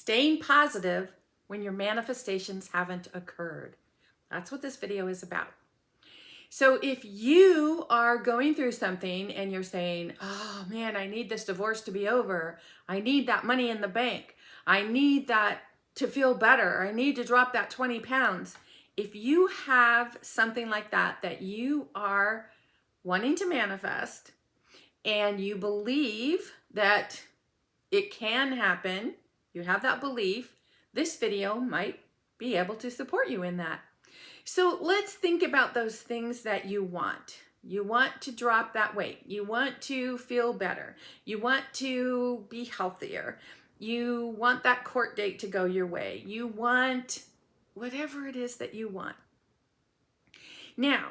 staying positive when your manifestations haven't occurred. That's what this video is about. So if you are going through something and you're saying, oh man, I need this divorce to be over. I need that money in the bank. I need that to feel better. I need to drop that 20 pounds. If you have something like that, that you are wanting to manifest and you believe that it can happen, you have that belief, this video might be able to support you in that. So let's think about those things that you want. You want to drop that weight. You want to feel better. You want to be healthier. You want that court date to go your way. You want whatever it is that you want. Now,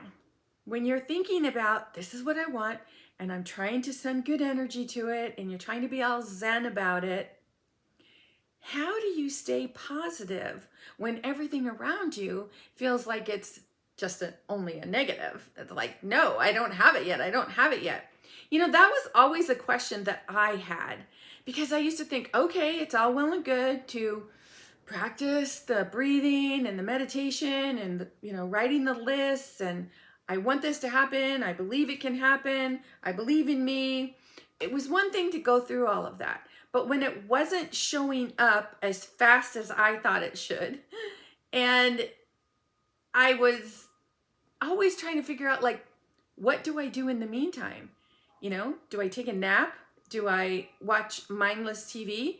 when you're thinking about this is what I want, and I'm trying to send good energy to it, and you're trying to be all zen about it, how do you stay positive when everything around you feels like it's just only a negative? It's like, no, I don't have it yet. I don't have it yet. You know, that was always a question that I had, because I used to think, okay, it's all well and good to practice the breathing and the meditation and, writing the lists. And I want this to happen. I believe it can happen. I believe in me. It was one thing to go through all of that. But when it wasn't showing up as fast as I thought it should, and I was always trying to figure out, like, what do I do in the meantime? Do I take a nap? Do I watch mindless TV?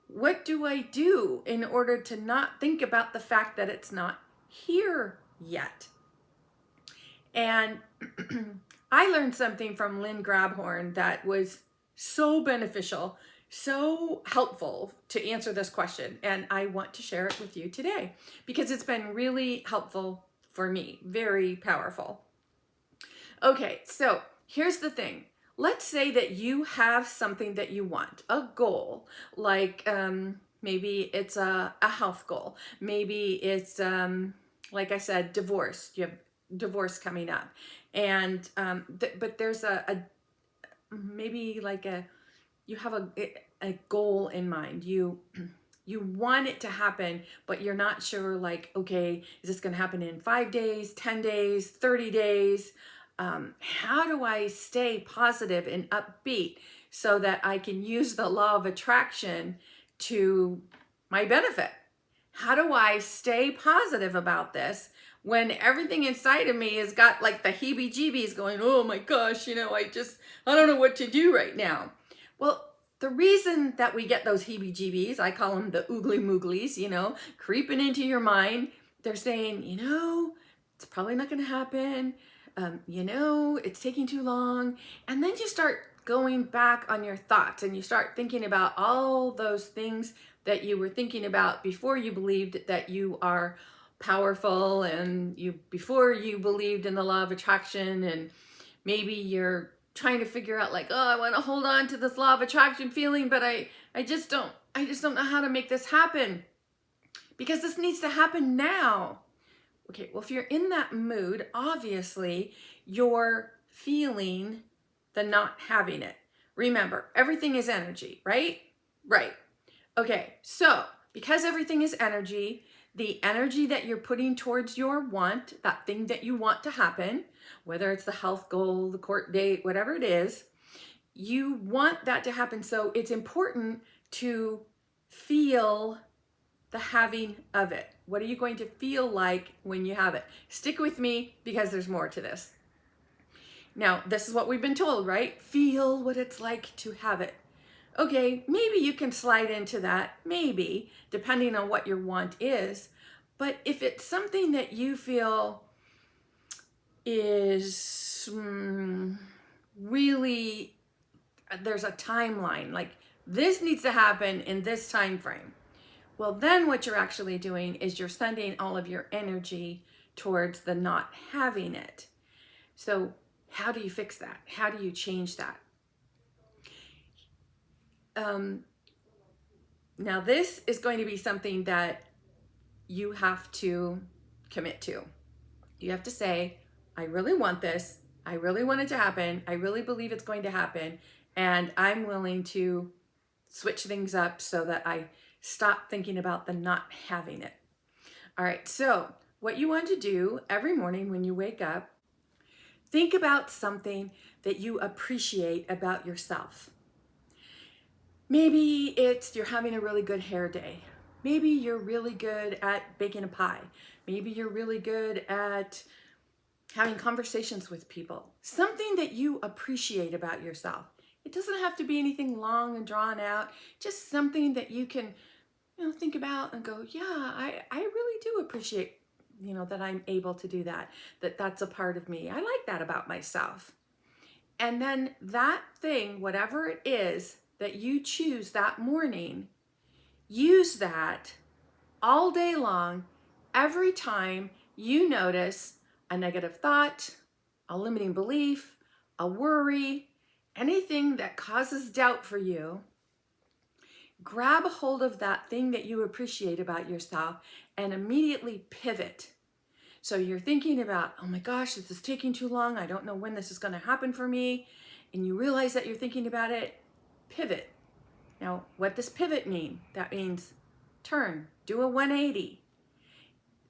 What do I do in order to not think about the fact that it's not here yet? And I learned something from Lynn Grabhorn that was so beneficial, so helpful to answer this question. And I want to share it with you today because it's been really helpful for me, very powerful. Okay, so here's the thing. Let's say that you have something that you want, a goal, like maybe it's a health goal. Maybe it's, like I said, divorce. You have divorce coming up. And, but there's maybe like you have a goal in mind. You want it to happen, but you're not sure, like, okay, is this going to happen in 5 days, 10 days, 30 days? How do I stay positive and upbeat so that I can use the law of attraction to my benefit? How do I stay positive about this when everything inside of me has got like the heebie-jeebies going, oh my gosh, I don't know what to do right now. Well, the reason that we get those heebie-jeebies, I call them the oogly-mooglies, creeping into your mind, they're saying, it's probably not going to happen. It's taking too long. And then you start going back on your thoughts and you start thinking about all those things that you were thinking about before you believed that you are powerful, and before you believed in the law of attraction. And maybe you're trying to figure out, like, oh, I want to hold on to this law of attraction feeling, but I just don't know how to make this happen because this needs to happen now. Okay, well, if you're in that mood, obviously you're feeling the not having it. Remember, everything is energy, right? Right. Okay, so because everything is energy, the energy that you're putting towards your want, that thing that you want to happen, whether it's the health goal, the court date, whatever it is, you want that to happen. So it's important to feel the having of it. What are you going to feel like when you have it? Stick with me because there's more to this. Now, this is what we've been told, right? Feel what it's like to have it. Okay, maybe you can slide into that, maybe, depending on what your want is. But if it's something that you feel is really, there's a timeline, like this needs to happen in this time frame. Well, then what you're actually doing is you're sending all of your energy towards the not having it. So how do you fix that? How do you change that? Now this is going to be something that you have to commit to. You have to say, I really want this. I really want it to happen. I really believe it's going to happen. And I'm willing to switch things up so that I Stop thinking about the not having it. All right, so what you want to do every morning when you wake up, think about something that you appreciate about yourself. Maybe it's you're having a really good hair day. Maybe you're really good at baking a pie. Maybe you're really good at having conversations with people. Something that you appreciate about yourself. It doesn't have to be anything long and drawn out, just something that you can, think about and go, yeah, I really do appreciate, that I'm able to do that, that's a part of me. I like that about myself. And then that thing, whatever it is that you choose that morning, use that all day long, every time you notice a negative thought, a limiting belief, a worry, anything that causes doubt for you. Grab a hold of that thing that you appreciate about yourself and immediately pivot. So you're thinking about, oh my gosh, this is taking too long. I don't know when this is going to happen for me. And you realize that you're thinking about it, pivot. Now, what does pivot mean? That means turn, do a 180.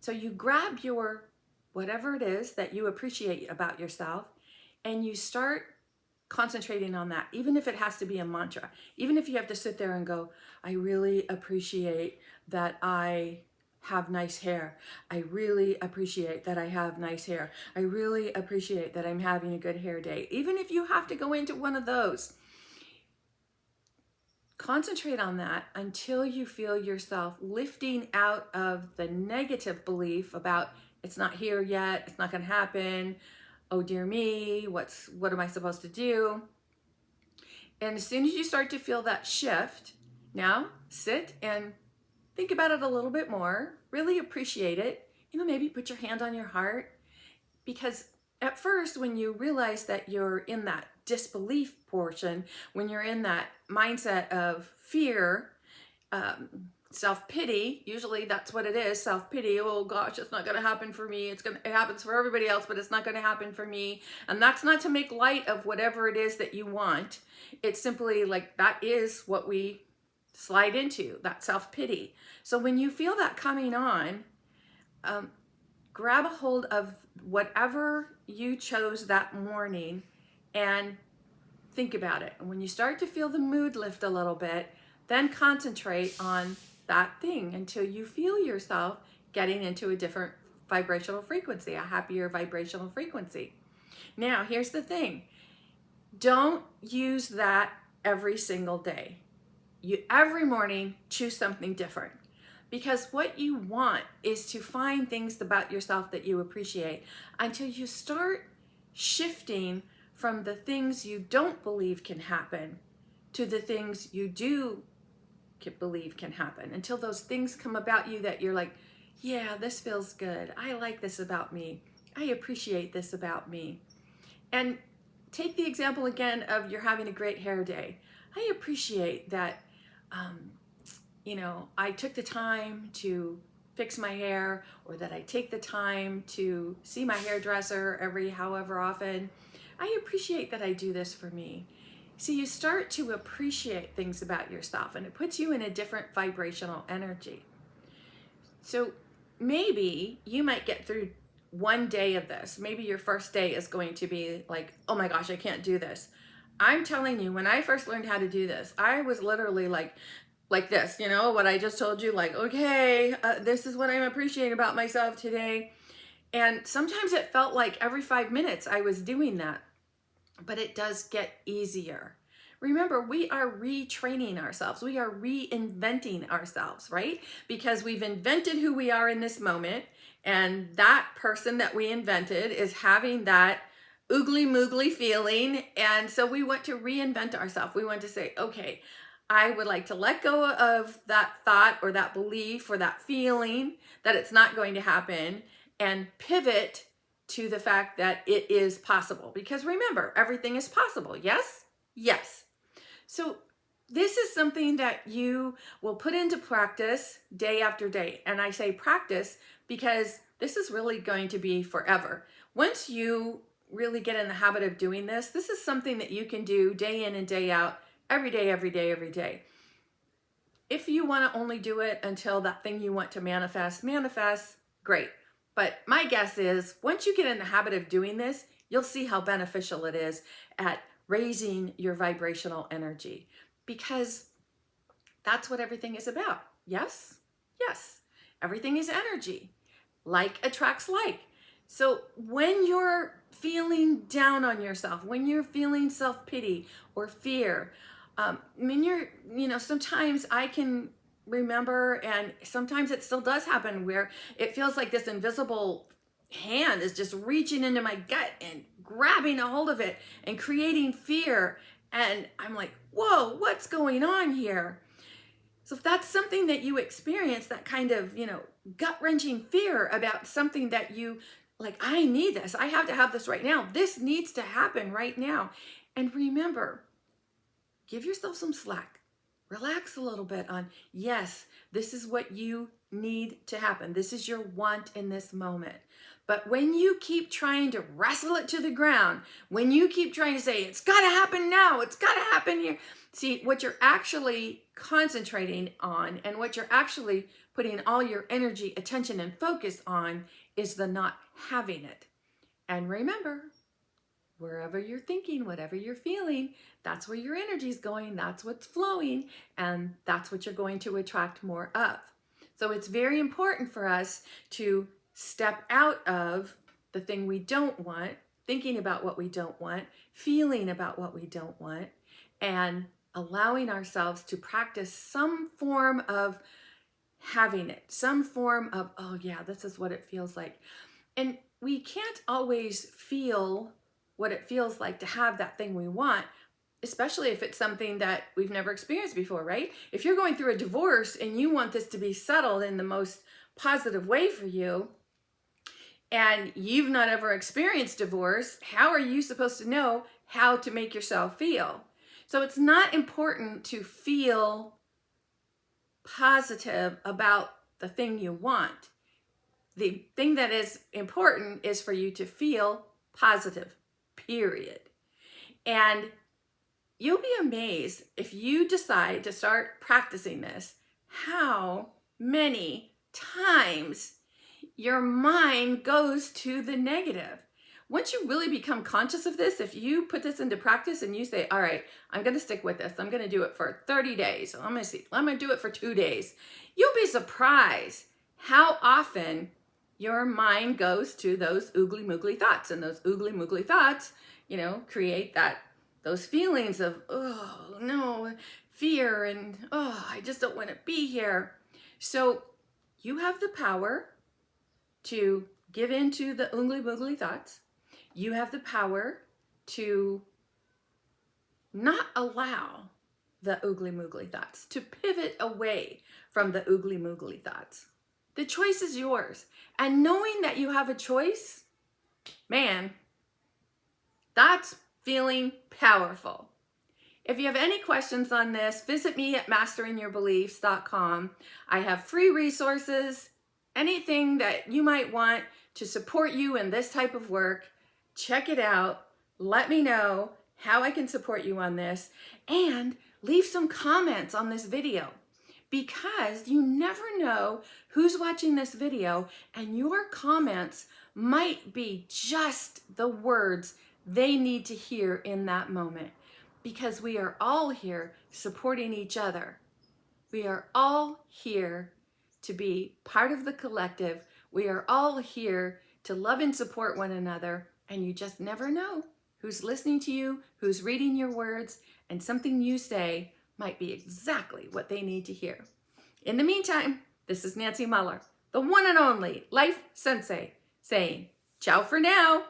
So you grab your whatever it is that you appreciate about yourself and you start concentrating on that, even if it has to be a mantra, even if you have to sit there and go, I really appreciate that I have nice hair. I really appreciate that I have nice hair. I really appreciate that I'm having a good hair day. Even if you have to go into one of those, concentrate on that until you feel yourself lifting out of the negative belief about it's not here yet, it's not going to happen, oh dear me, what am I supposed to do? And as soon as you start to feel that shift, now sit and think about it a little bit more, really appreciate it. Maybe put your hand on your heart, because at first, when you realize that you're in that disbelief portion, when you're in that mindset of fear, self-pity, usually that's what it is, self-pity. Oh gosh, it's not going to happen for me. It happens for everybody else, but it's not going to happen for me. And that's not to make light of whatever it is that you want. It's simply like that is what we slide into, that self-pity. So when you feel that coming on, grab a hold of whatever you chose that morning and think about it. And when you start to feel the mood lift a little bit, then concentrate on that thing until you feel yourself getting into a different vibrational frequency, a happier vibrational frequency. Now, here's the thing. Don't use that every single day. Every morning, choose something different. Because what you want is to find things about yourself that you appreciate until you start shifting from the things you don't believe can happen to the things you do believe can happen, until those things come about you that you're like, yeah, this feels good. I like this about me. I appreciate this about me. And take the example again of you're having a great hair day. I appreciate that I took the time to fix my hair, or that I take the time to see my hairdresser every however often. I appreciate that I do this for me. See, you start to appreciate things about yourself, and it puts you in a different vibrational energy. So maybe you might get through one day of this. Maybe your first day is going to be like, oh my gosh, I can't do this. I'm telling you, when I first learned how to do this, I was literally like this, what I just told you, like, okay, this is what I'm appreciating about myself today. And sometimes it felt like every 5 minutes I was doing that, but it does get easier. Remember, we are retraining ourselves. We are reinventing ourselves, right? Because we've invented who we are in this moment, and that person that we invented is having that oogly moogly feeling. And so we want to reinvent ourselves. We want to say, okay, I would like to let go of that thought or that belief or that feeling that it's not going to happen, and pivot to the fact that it is possible. Because remember, everything is possible. Yes? Yes. So this is something that you will put into practice day after day. And I say practice because this is really going to be forever. Once you really get in the habit of doing this is something that you can do day in and day out, every day, every day, every day. If you want to only do it until that thing you want to manifest, great. But my guess is once you get in the habit of doing this, you'll see how beneficial it is at raising your vibrational energy, because that's what everything is about. Yes? Yes. Everything is energy. Like attracts like. So when you're feeling down on yourself, when you're feeling self-pity or fear, sometimes I can remember, and sometimes it still does happen, where it feels like this invisible hand is just reaching into my gut and grabbing a hold of it and creating fear. And I'm like, whoa, what's going on here? So if that's something that you experience, that kind of, gut-wrenching fear about something that you like, I need this, I have to have this right now, this needs to happen right now. And remember, give yourself some slack. Relax a little bit on, yes, this is what you need to happen. This is your want in this moment. But when you keep trying to wrestle it to the ground, when you keep trying to say, it's got to happen now, it's got to happen here. See, what you're actually concentrating on and what you're actually putting all your energy, attention, and focus on is the not having it. And remember, wherever you're thinking, whatever you're feeling, that's where your energy is going, that's what's flowing, and that's what you're going to attract more of. So it's very important for us to step out of the thing we don't want, thinking about what we don't want, feeling about what we don't want, and allowing ourselves to practice some form of having it, some form of, oh yeah, this is what it feels like. And we can't always feel what it feels like to have that thing we want, especially if it's something that we've never experienced before, right? If you're going through a divorce and you want this to be settled in the most positive way for you, and you've not ever experienced divorce, how are you supposed to know how to make yourself feel? So it's not important to feel positive about the thing you want. The thing that is important is for you to feel positive, period. And you'll be amazed if you decide to start practicing this, how many times your mind goes to the negative. Once you really become conscious of this, if you put this into practice and you say, all right, I'm going to stick with this, I'm going to do it for 30 days, I'm going to do it for 2 days, you'll be surprised how often your mind goes to those oogly moogly thoughts. And those oogly moogly thoughts, create those feelings of, oh no, fear, and oh, I just don't want to be here. So you have the power to give in to the oogly moogly thoughts. You have the power to not allow the oogly moogly thoughts, to pivot away from the oogly moogly thoughts. The choice is yours. And knowing that you have a choice, man, that's feeling powerful. If you have any questions on this, visit me at masteringyourbeliefs.com. I have free resources, anything that you might want to support you in this type of work. Check it out. Let me know how I can support you on this, and leave some comments on this video, because you never know who's watching this video, and your comments might be just the words they need to hear in that moment, because we are all here supporting each other. We are all here to be part of the collective. We are all here to love and support one another, and you just never know who's listening to you, who's reading your words, and something you say might be exactly what they need to hear. In the meantime, this is Nancy Muller, the one and only Life Sensei, saying ciao for now.